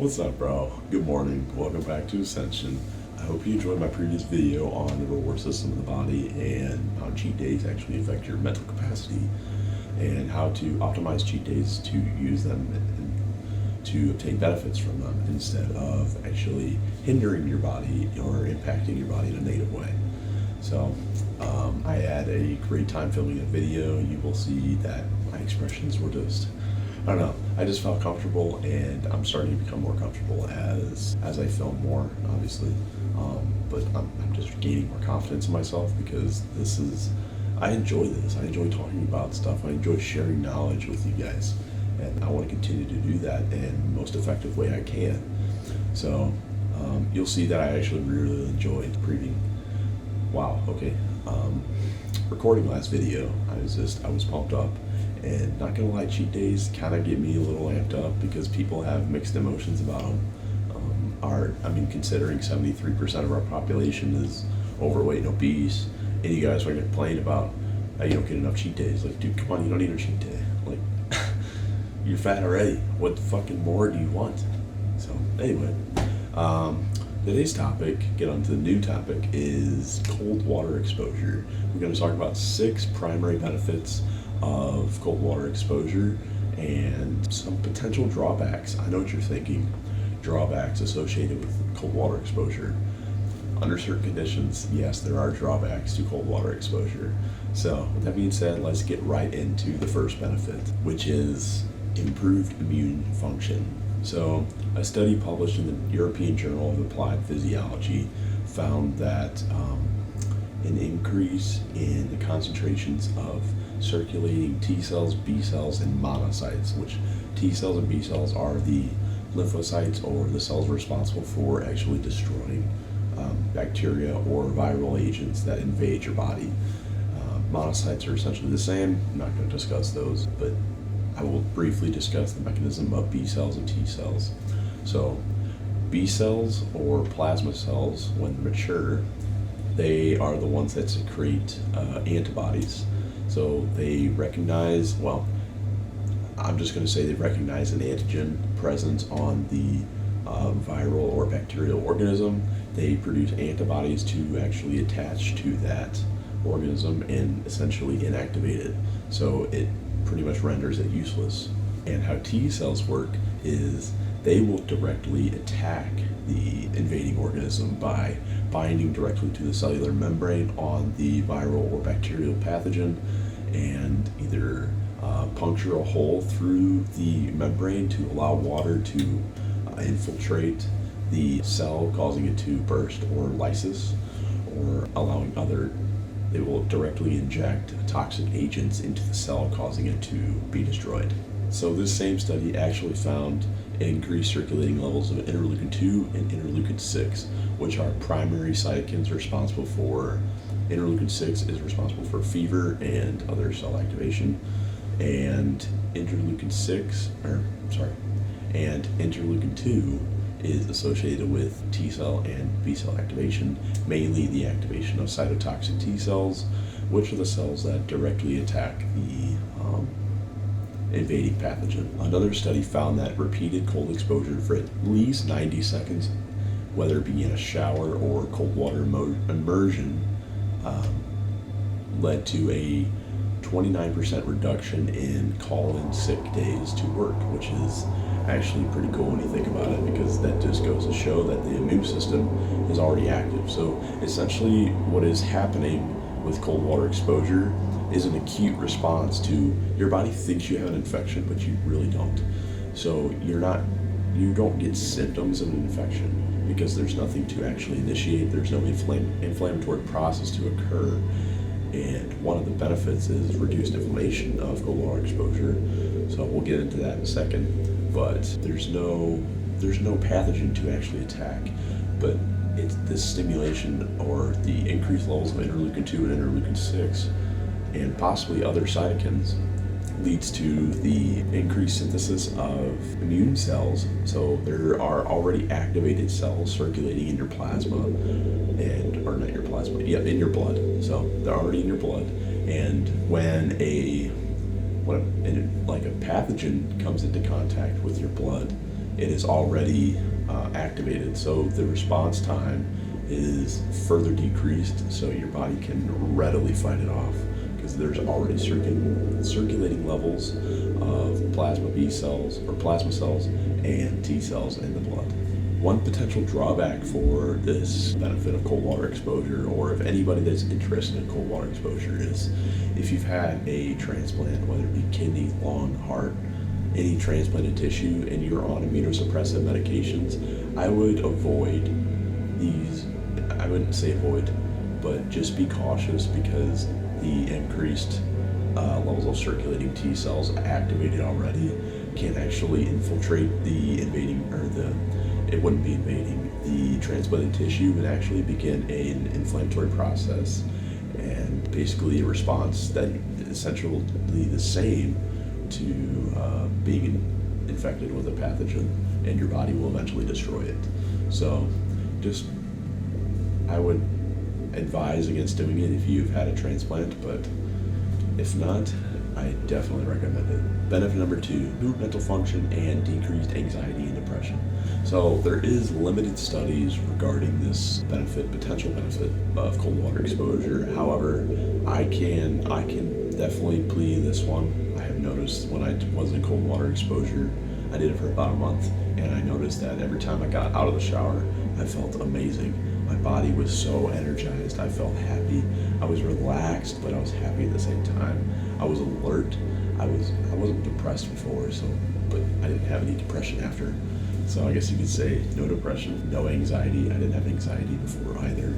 What's up, bro? Good morning. Welcome back to Ascension. I hope you enjoyed my previous video on the reward system of the body and how cheat days actually affect your mental capacity and how to optimize cheat days to use them and to obtain benefits from them instead of actually hindering your body or impacting your body in a negative way. So I had a great time filming a video. You will see that my expressions were just, I don't know, I just felt comfortable, and I'm starting to become more comfortable as I film more, obviously. But I'm just gaining more confidence in myself because I enjoy this. I enjoy talking about stuff. I enjoy sharing knowledge with you guys, and I want to continue to do that in the most effective way I can. So you'll see that I actually really enjoyed previewing. Wow, okay. Recording last video, I was pumped up, and not gonna lie, cheat days kind of get me a little amped up because people have mixed emotions about them. Considering 73% of our population is overweight and obese, and you guys are gonna complain about how you don't get enough cheat days. Like, dude, come on, you don't need a cheat day. Like, you're fat already. What fucking more do you want? So, anyway. Today's topic, get on to the new topic, is cold water exposure. We're going to talk about 6 primary benefits of cold water exposure and some potential drawbacks. I know what you're thinking, drawbacks associated with cold water exposure. Under certain conditions, yes, there are drawbacks to cold water exposure. So, with that being said, let's get right into the first benefit, which is improved immune function. So, a study published in the European Journal of Applied Physiology found that an increase in the concentrations of circulating T cells, B cells, and monocytes, which T cells and B cells are the lymphocytes or the cells responsible for actually destroying bacteria or viral agents that invade your body. Monocytes are essentially the same. I'm not going to discuss those, but I will briefly discuss the mechanism of B cells and T cells. So, B cells or plasma cells, when mature, they are the ones that secrete antibodies. So they recognize, I'm just going to say they recognize an antigen present on the viral or bacterial organism. They produce antibodies to actually attach to that organism and essentially inactivate it. So it pretty much renders it useless. And how T cells work is they will directly attack the invading organism by binding directly to the cellular membrane on the viral or bacterial pathogen and either puncture a hole through the membrane to allow water to infiltrate the cell, causing it to burst or lysis, or they will directly inject toxic agents into the cell, causing it to be destroyed. So this same study actually found increased circulating levels of interleukin-2 and interleukin-6, which are primary cytokines responsible for, interleukin-6 is responsible for fever and other cell activation, and interleukin-2 is associated with T cell and B cell activation, mainly the activation of cytotoxic T cells, which are the cells that directly attack the invading pathogen. Another study found that repeated cold exposure for at least 90 seconds, whether it be in a shower or cold water immersion, led to a 29% reduction in call-in sick days to work, which is actually pretty cool when you think about it, because that just goes to show that the immune system is already active. So essentially what is happening with cold water exposure is an acute response to your body thinks you have an infection, but you really don't. So you don't get symptoms of an infection because there's nothing to actually initiate. There's no inflammatory process to occur. And one of the benefits is reduced inflammation of cold water exposure. So we'll get into that in a second. But there's no pathogen to actually attack. But it's this stimulation or the increased levels of interleukin-2 and interleukin-6 and possibly other cytokines leads to the increased synthesis of immune cells. So there are already activated cells circulating in your plasma, in your blood. So they're already in your blood, and when a pathogen comes into contact with your blood, it is already activated. So the response time is further decreased, so your body can readily fight it off because there's already circulating levels of plasma B cells or plasma cells and T cells in the blood. One potential drawback for this benefit of cold water exposure, or if anybody that's interested in cold water exposure, is if you've had a transplant, whether it be kidney, lung, heart, any transplanted tissue, and you're on immunosuppressive medications, I would avoid these. I wouldn't say avoid, but just be cautious because the increased levels of circulating T cells activated already can actually infiltrate the invading, or it wouldn't be invading, the transplanted tissue would actually begin an inflammatory process and basically a response that is essentially the same to being infected with a pathogen, and your body will eventually destroy it. So just, I would advise against doing it if you've had a transplant, but if not, I definitely recommend it. Benefit number 2, improved mental function and decreased anxiety and depression. So there is limited studies regarding this potential benefit of cold water exposure. However, I can definitely plead this one. I have noticed when I was in cold water exposure, I did it for about a month, and I noticed that every time I got out of the shower, I felt amazing. My body was so energized. I felt happy. I was relaxed, but I was happy at the same time. I was alert. I wasn't depressed before, but I didn't have any depression after. So I guess you could say no depression, no anxiety. I didn't have anxiety before either.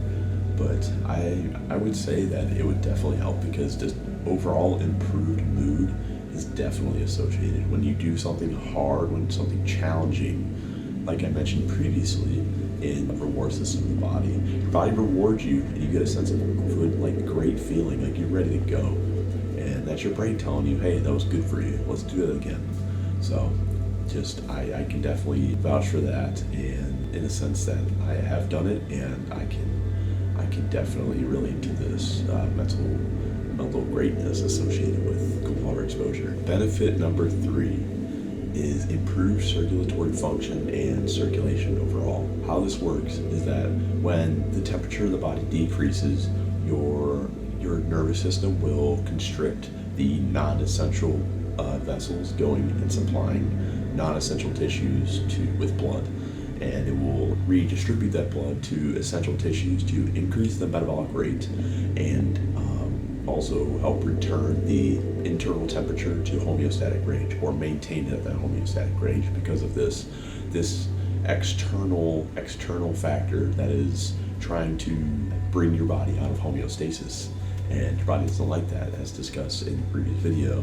But I would say that it would definitely help because just overall improved mood is definitely associated. When you do something hard, when something challenging, like I mentioned previously, in the reward system of the body. Your body rewards you, and you get a sense of good, like great feeling, like you're ready to go. And that's your brain telling you, hey, that was good for you. Let's do it again. So I can definitely vouch for that, and in a sense that I have done it, and I can definitely relate to this mental greatness associated with cold water exposure. Benefit number 3 is improved circulatory function and circulation overall. How this works is that when the temperature of the body decreases, your nervous system will constrict the non-essential vessels going and supplying non-essential tissues with blood, and it will redistribute that blood to essential tissues to increase the metabolic rate and also help return the internal temperature to homeostatic range, or maintain it at that homeostatic range because of this external factor that is trying to bring your body out of homeostasis. And your body doesn't like that, as discussed in the previous video.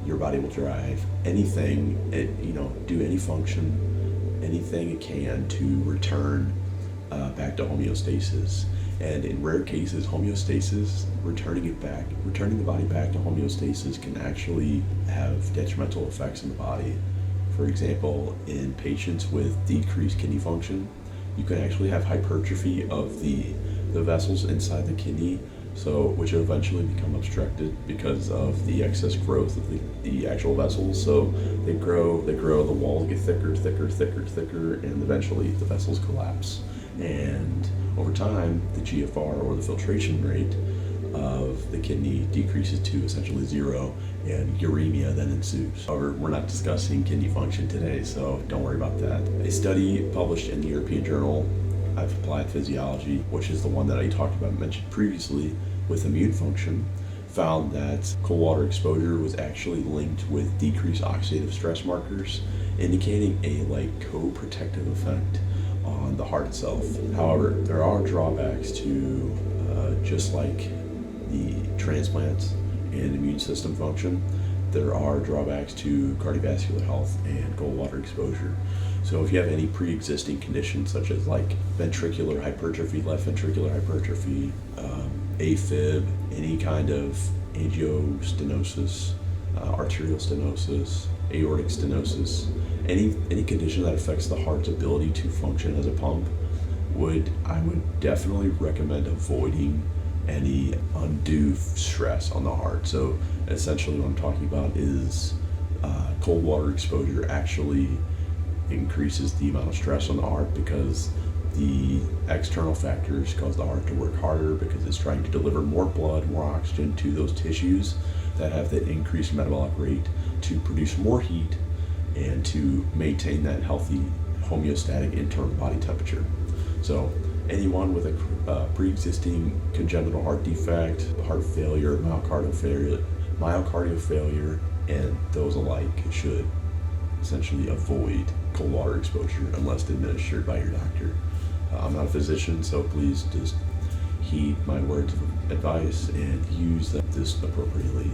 Your body will drive anything, do any function, anything it can to return back to homeostasis. And in rare cases, homeostasis, returning the body back to homeostasis can actually have detrimental effects in the body. For example, in patients with decreased kidney function, you can actually have hypertrophy of the vessels inside the kidney, which eventually become obstructed because of the excess growth of the actual vessels. So they grow, the walls get thicker, and eventually the vessels collapse. And over time, the GFR, or the filtration rate of the kidney, decreases to essentially 0, and uremia then ensues. However, we're not discussing kidney function today, so don't worry about that. A study published in the European Journal of Applied Physiology, which is the one that I mentioned previously, with immune function, found that cold water exposure was actually linked with decreased oxidative stress markers, indicating a co-protective effect on the heart itself. However, there are drawbacks to just like the transplants and immune system function, there are drawbacks to cardiovascular health and cold water exposure. So if you have any pre-existing conditions such as ventricular hypertrophy, left ventricular hypertrophy, AFib, any kind of angiostenosis, arterial stenosis, aortic stenosis, any condition that affects the heart's ability to function as a pump, I would definitely recommend avoiding any undue stress on the heart. So essentially what I'm talking about is cold water exposure actually increases the amount of stress on the heart because the external factors cause the heart to work harder because it's trying to deliver more blood, more oxygen to those tissues that have that increased metabolic rate to produce more heat and to maintain that healthy homeostatic internal body temperature. So anyone with a pre-existing congenital heart defect, heart failure, myocardial failure, and those alike should essentially avoid cold water exposure unless administered by your doctor. I'm not a physician, so please just heed my words of advice and use this appropriately,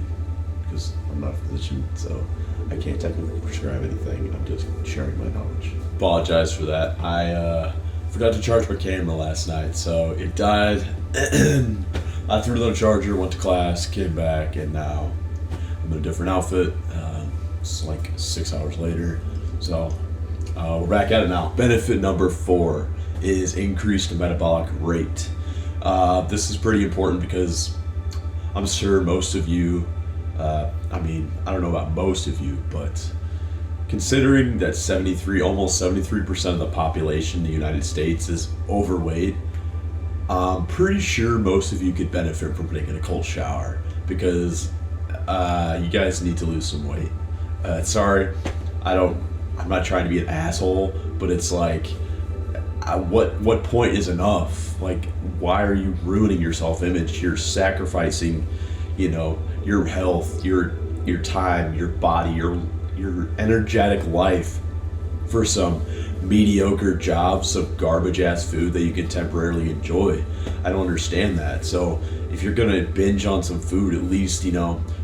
because I'm not a physician, so I can't technically prescribe anything. I'm just sharing my knowledge. Apologize for that. I forgot to charge my camera last night, so it died. I threw it on the charger, went to class, came back, and now I'm in a different outfit. It's like 6 hours later, so we're back at it now. Benefit number 4 is increased metabolic rate. This is pretty important because I'm sure most of you, I don't know about most of you, but considering that almost 73% of the population in the United States is overweight, I'm pretty sure most of you could benefit from taking a cold shower because you guys need to lose some weight. Sorry, I'm not trying to be an asshole, but it's like, what point is enough? Like, why are you ruining your self-image? You're sacrificing, your health, your time, your body, your energetic life for some mediocre job, some garbage ass food that you can temporarily enjoy. I don't understand that. So if you're gonna binge on some food, at least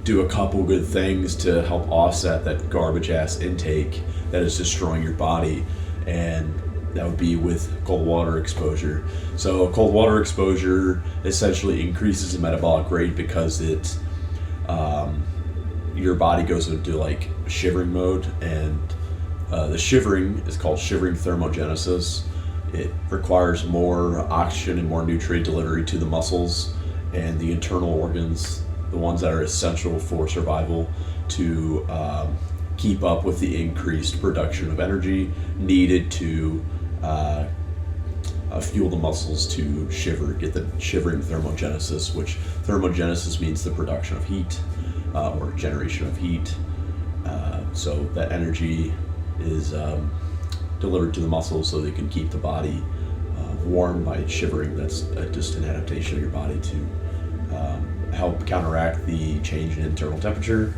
do a couple good things to help offset that garbage ass intake that is destroying your body, and that would be with cold water exposure. So cold water exposure essentially increases the metabolic rate because your body goes into like shivering mode, and the shivering is called shivering thermogenesis. It requires more oxygen and more nutrient delivery to the muscles and the internal organs, the ones that are essential for survival, to keep up with the increased production of energy needed to fuel the muscles to shiver, get the shivering thermogenesis, which thermogenesis means the production of heat or generation of heat. So that energy is delivered to the muscles so they can keep the body warm by shivering. That's just an adaptation of your body to help counteract the change in internal temperature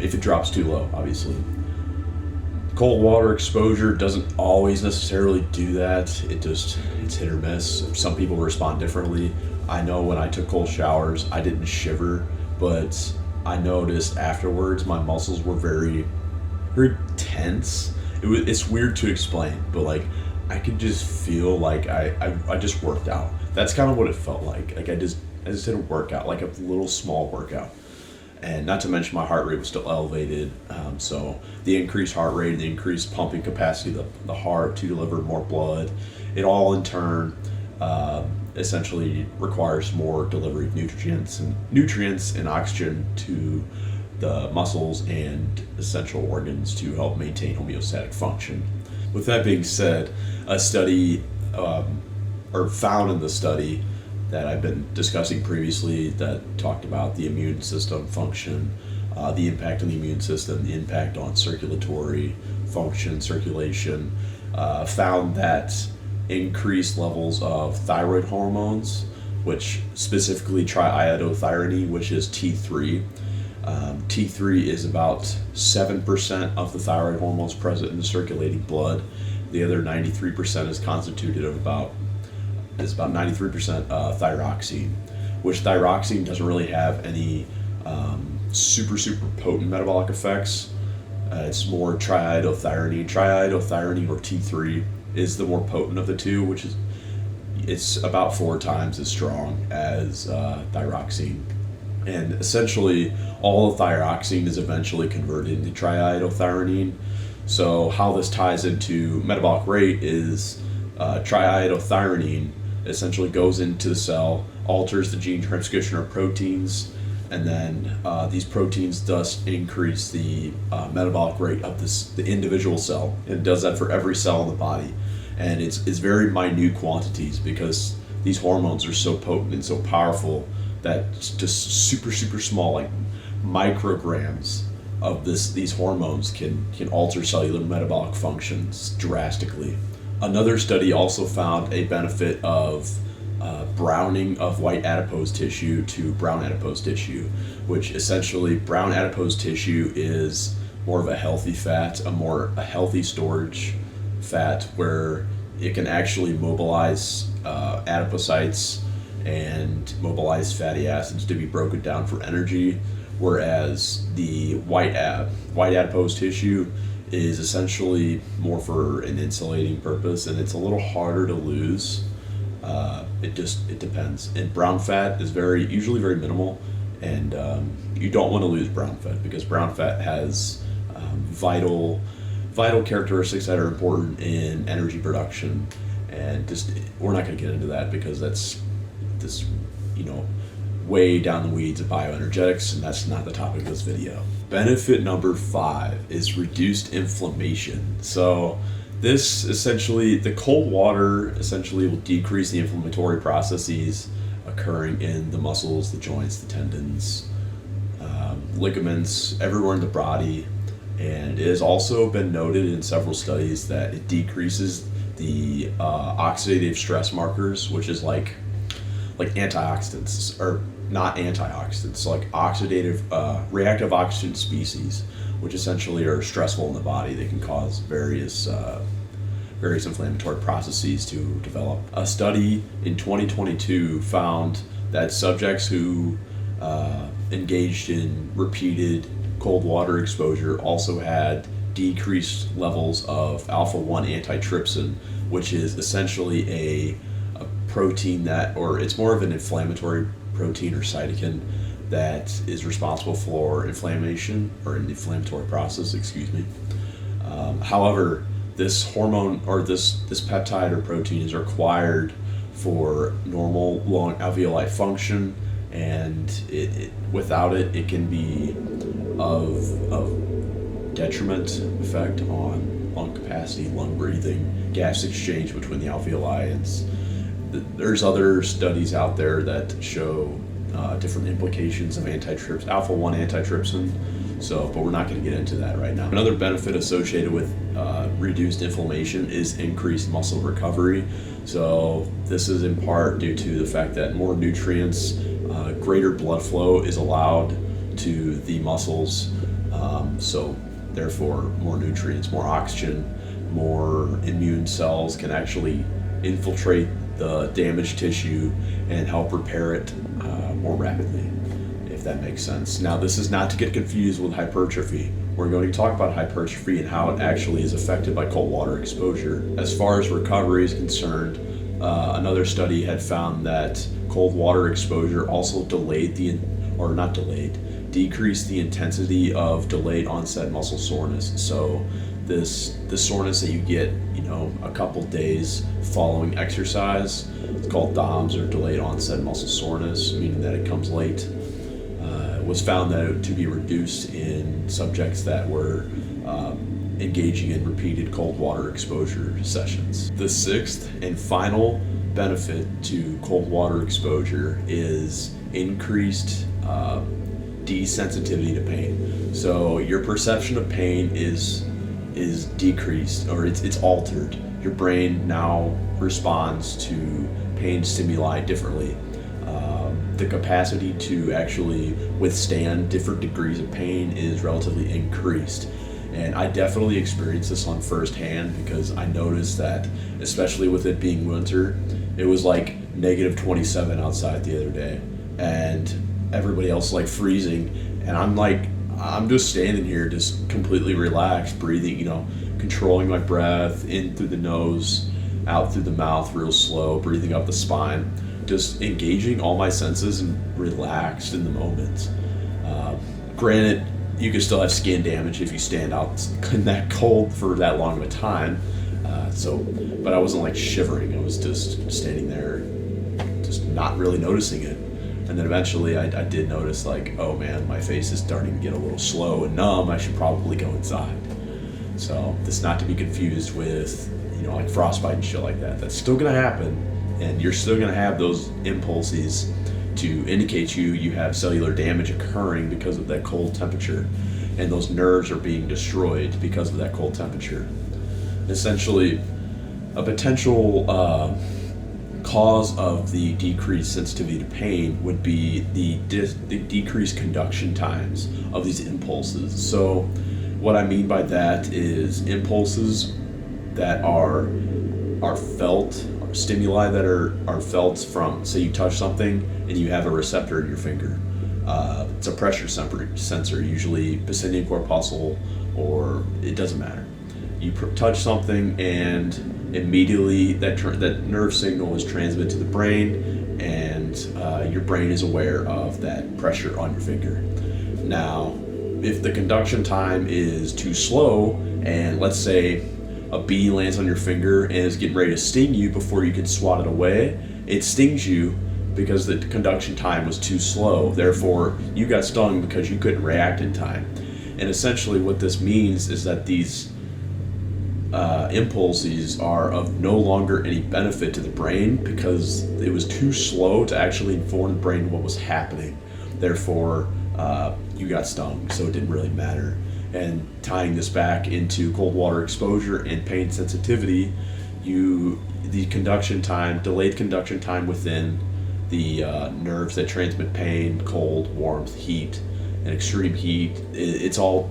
if it drops too low, obviously. Cold water exposure doesn't always necessarily do that. It's hit or miss. Some people respond differently. I know when I took cold showers, I didn't shiver, but I noticed afterwards my muscles were very, very tense. It's weird to explain, but like I could just feel like I just worked out. That's kind of what it felt like. Like I just did a workout, like a little small workout. And not to mention my heart rate was still elevated. So the increased heart rate, the increased pumping capacity of the heart to deliver more blood, it all in turn essentially requires more delivery of nutrients and oxygen to the muscles and essential organs to help maintain homeostatic function. With that being said, a study, or found in the study that I've been discussing previously, that talked about the immune system function, the impact on the immune system, the impact on circulatory function, circulation, found that increased levels of thyroid hormones, which specifically triiodothyronine, which is T3. T3 is about 7% of the thyroid hormones present in the circulating blood. The other 93% is constituted of about 93% thyroxine, which thyroxine doesn't really have any super potent metabolic effects. It's more triiodothyronine. Triiodothyronine, or T3, is the more potent of the two, which is it's about 4 times as strong as thyroxine. And essentially, all of thyroxine is eventually converted into triiodothyronine. So how this ties into metabolic rate is triiodothyronine essentially goes into the cell, alters the gene transcription of proteins, and then these proteins thus increase the metabolic rate of the individual cell. And it does that for every cell in the body, and it's very minute quantities because these hormones are so potent and so powerful that just super small, like micrograms of these hormones can alter cellular metabolic functions drastically. Another study also found a benefit of browning of white adipose tissue to brown adipose tissue, which essentially brown adipose tissue is more of a healthy fat, a healthy storage fat where it can actually mobilize adipocytes and mobilize fatty acids to be broken down for energy, whereas the white adipose tissue is essentially more for an insulating purpose, and it's a little harder to lose. It depends. And brown fat is usually very minimal, and you don't want to lose brown fat because brown fat has vital characteristics that are important in energy production. And we're not going to get into that because that's this, way down the weeds of bioenergetics, and that's not the topic of this video. Benefit number 5 is reduced inflammation. So this essentially, the cold water essentially will decrease the inflammatory processes occurring in the muscles, the joints, the tendons, ligaments, everywhere in the body. And it has also been noted in several studies that it decreases the oxidative stress markers, which is like antioxidants, or not antioxidants, like reactive oxygen species, which essentially are stressful in the body. They can cause various inflammatory processes to develop. A study in 2022 found that subjects who engaged in repeated cold water exposure also had decreased levels of alpha-1 antitrypsin, which is essentially a protein it's more of an inflammatory protein or cytokine that is responsible for inflammation, or an inflammatory process, however, this hormone or this peptide or protein is required for normal lung alveoli function, and without it can be of detriment effect on lung capacity, lung breathing, gas exchange between the alveoli. There's other studies out there that show different implications of alpha-1 antitrypsin. But we're not going to get into that right now. Another benefit associated with reduced inflammation is increased muscle recovery. So this is in part due to the fact that more nutrients, greater blood flow is allowed to the muscles. So therefore, more nutrients, more oxygen, more immune cells can actually infiltrate the damaged tissue and help repair it more rapidly, if that makes sense. Now, this is not to get confused with hypertrophy. We're going to talk about hypertrophy and how it actually is affected by cold water exposure. As far as recovery is concerned, another study had found that cold water exposure also decreased the intensity of delayed onset muscle soreness. So this soreness that you get, a couple days following exercise, it's called DOMS, or delayed onset muscle soreness, meaning that it comes late. Was found to be reduced in subjects that were engaging in repeated cold water exposure sessions. The 6th and final benefit to cold water exposure is increased desensitivity to pain. So your perception of pain is decreased, or it's altered. Your brain now responds to pain stimuli differently. The capacity to actually withstand different degrees of pain is relatively increased. And I definitely experienced this on firsthand because I noticed that, especially with it being winter, it was like negative 27 outside the other day, and everybody else like freezing, and I'm just standing here just completely relaxed, breathing, controlling my breath in through the nose, out through the mouth real slow, breathing up the spine, just engaging all my senses and relaxed in the moment. Granted, you can still have skin damage if you stand out in that cold for that long of a time. But I wasn't like shivering. I was just standing there, just not really noticing it. And then eventually I did notice, like, oh man, my face is starting to get a little slow and numb. I should probably go inside. So this is not to be confused with, like frostbite and shit like that. That's still going to happen, and you're still going to have those impulses to indicate you have cellular damage occurring because of that cold temperature, and those nerves are being destroyed because of that cold temperature. Essentially, a potential cause of the decreased sensitivity to pain would be the decreased conduction times of these impulses. So what I mean by that is impulses that are felt, or stimuli that are felt from, say you touch something and you have a receptor in your finger. It's a pressure sensor, usually Pacinian corpuscle, or it doesn't matter. You touch something and immediately that nerve signal is transmitted to the brain, and your brain is aware of that pressure on your finger. Now, if the conduction time is too slow, and let's say a bee lands on your finger and is getting ready to sting you before you can swat it away, it stings you because the conduction time was too slow. Therefore, you got stung because you couldn't react in time. And essentially what this means is that these impulses are of no longer any benefit to the brain because it was too slow to actually inform the brain what was happening. Therefore, you got stung, so it didn't really matter. And tying this back into cold water exposure and pain sensitivity, the conduction time, delayed conduction time within the nerves that transmit pain, cold, warmth, heat, and extreme heat, it's all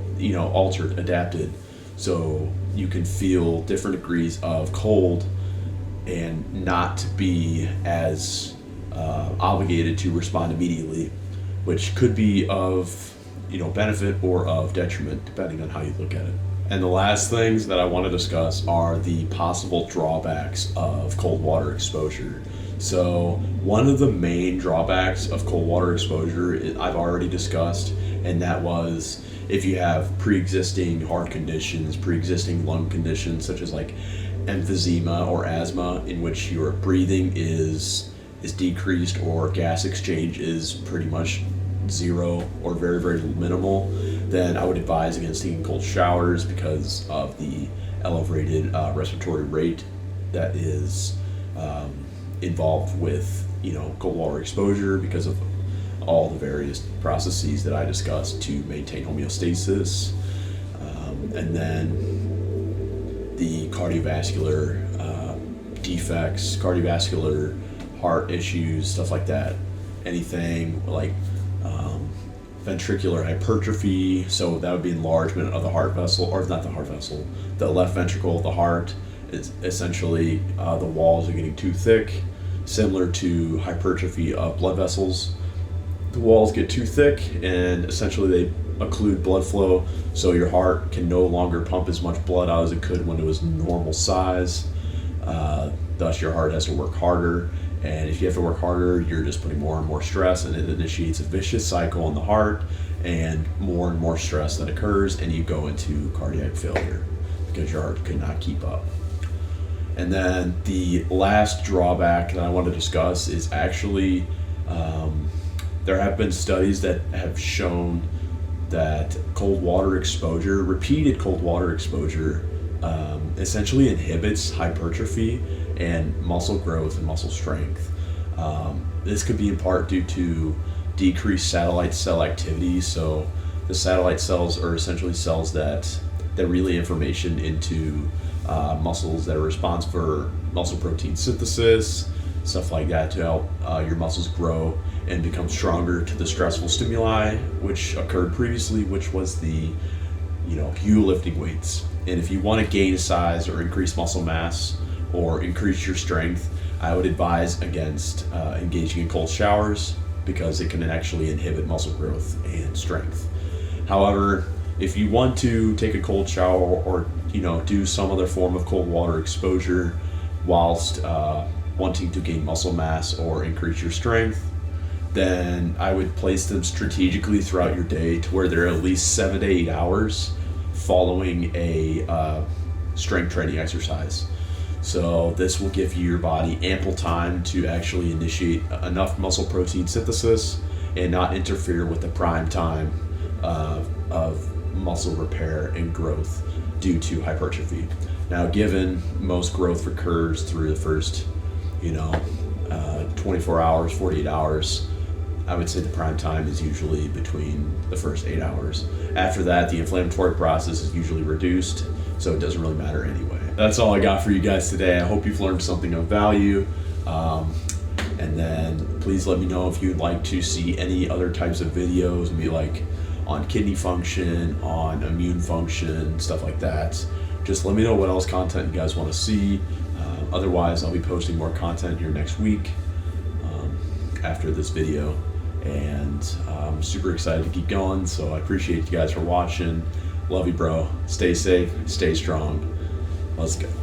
altered, adapted, so you can feel different degrees of cold and not be as obligated to respond immediately, which could be of benefit or of detriment, depending on how you look at it. And the last things that I want to discuss are the possible drawbacks of cold water exposure. So one of the main drawbacks of cold water exposure I've already discussed, and that was if you have pre-existing heart conditions, pre-existing lung conditions such as like emphysema or asthma, in which your breathing is decreased or gas exchange is pretty much zero or very, very minimal, then I would advise against taking cold showers because of the elevated respiratory rate that is involved with cold water exposure because of all the various processes that I discussed to maintain homeostasis, and then the cardiovascular defects, cardiovascular heart issues, stuff like that. Anything like ventricular hypertrophy, so that would be enlargement of the heart vessel, or not the heart vessel, the left ventricle of the heart. Is essentially the walls are getting too thick, similar to hypertrophy of blood vessels. The walls get too thick and essentially they occlude blood flow, so your heart can no longer pump as much blood out as it could when it was normal size. Thus your heart has to work harder, and if you have to work harder, you're just putting more and more stress, and it initiates a vicious cycle in the heart, and more stress that occurs, and you go into cardiac failure because your heart could not keep up. And then the last drawback that I want to discuss is actually there have been studies that have shown that cold water exposure, repeated cold water exposure, essentially inhibits hypertrophy and muscle growth and muscle strength. This could be in part due to decreased satellite cell activity. So the satellite cells are essentially cells that relay information into muscles that are responsible for muscle protein synthesis, stuff like that, to help your muscles grow and become stronger to the stressful stimuli which occurred previously, which was the you lifting weights. And if you want to gain size or increase muscle mass or increase your strength, I would advise against engaging in cold showers because it can actually inhibit muscle growth and strength. However, if you want to take a cold shower or do some other form of cold water exposure whilst wanting to gain muscle mass or increase your strength, then I would place them strategically throughout your day to where they're at least 7 to 8 hours following a strength training exercise. So this will give your body ample time to actually initiate enough muscle protein synthesis and not interfere with the prime time of muscle repair and growth due to hypertrophy. Now, given most growth occurs through the first, 24 hours, 48 hours, I would say the prime time is usually between the first 8 hours. After that, the inflammatory process is usually reduced, so it doesn't really matter anyway. That's all I got for you guys today. I hope you've learned something of value. And then please let me know if you'd like to see any other types of videos, maybe like on kidney function, on immune function, stuff like that. Just let me know what else content you guys want to see. Otherwise, I'll be posting more content here next week after this video. And I'm super excited to keep going, so I appreciate you guys for watching. Love you, bro. Stay safe, stay strong. Let's go.